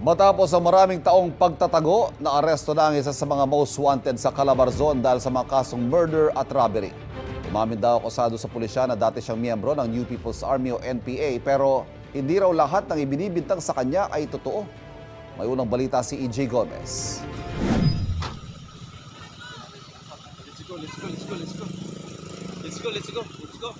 Matapos ang maraming taong pagtatago, naaresto na ang isa sa mga most wanted sa Calabarzon dahil sa mga kasong murder at robbery. Umamin daw akusado sa pulisya na dati siyang miyembro ng New People's Army o NPA pero hindi raw lahat ng ibinibintang sa kanya ay totoo. May unang balita si EJ Gomez. Let's go.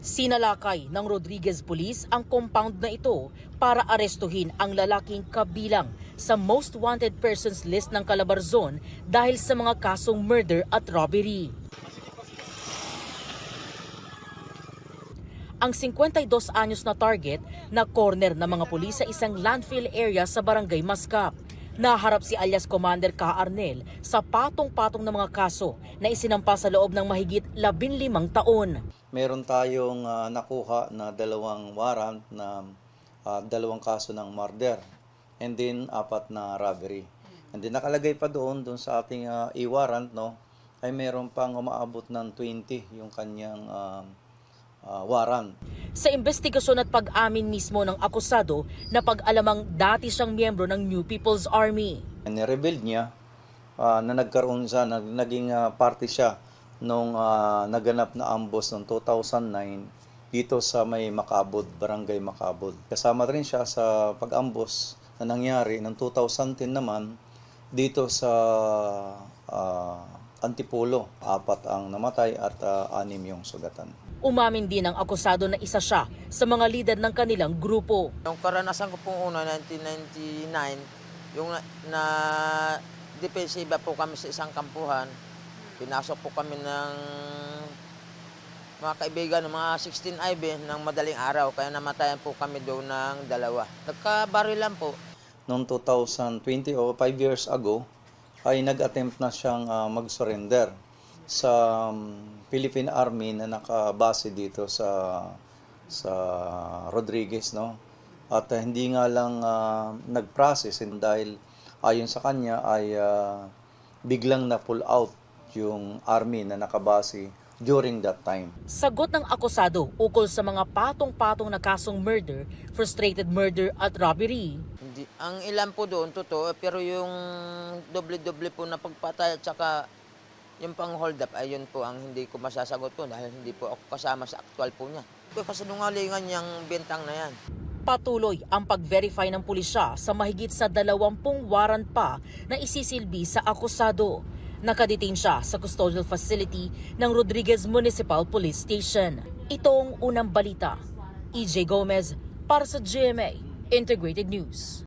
Sinalakay ng Rodriguez Police ang compound na ito para arestuhin ang lalaking kabilang sa most wanted persons list ng Calabarzon dahil sa mga kasong murder at robbery. Ang 52 anyos na target na corner ng mga pulis sa isang landfill area sa Barangay Mascap. Naharap si alias Commander Ka Arnel sa patong-patong na mga kaso na isinampa sa loob ng mahigit 15 taon. Meron tayong nakuha na 2 warrant na 2 kaso ng murder and then 4 na robbery. And then nakalagay pa doon sa ating e-warrant ay meron pang umaabot ng 20 yung kanyang warrant. Sa investigasyon at pag-amin mismo ng akusado na pag-alamang dati siyang miyembro ng New People's Army. Ni-reveal niya na nagkaroon siya, naging party siya nung naganap na ambush noong 2009 dito sa may Macabod, Barangay Macabod. Kasama rin siya sa pag-ambush na nangyari noong 2010 naman dito sa Antipolo. 4 ang namatay at 6 yung sugatan. Umamin din ang akusado na isa siya sa mga lider ng kanilang grupo. Yung karanasan ko pong una, 1999, yung na depensiba po kami sa isang kampuhan. Pinasok po kami ng mga kaibigan ng mga 16 IB ng madaling araw, kaya namatayan po kami doon ng 2. Nagkabarilan po. Noong 2020 o 5 years ago, ay nag-attempt na siyang mag-surrender sa Philippine Army na nakabase dito sa Rodriguez, At hindi nga lang nag-process dahil ayon sa kanya ay biglang na-pull out yung army na nakabase during that time. Sagot ng akusado ukol sa mga patong-patong na kasong murder, frustrated murder at robbery. Hindi, ang ilan po doon, totoo, pero yung doble-doble po na pagpatay at saka yung pang-hold up, ayun po ang hindi ko masasagot po dahil hindi po ako kasama sa aktual po niya. Kasinungalingan niyang bintang na yan. Patuloy ang pag-verify ng pulisya sa mahigit sa 20 warrant pa na isisilbi sa akusado. Nakadetain siya sa custodial facility ng Rodriguez Municipal Police Station. Ito ang unang balita. EJ Gomez para sa GMA Integrated News.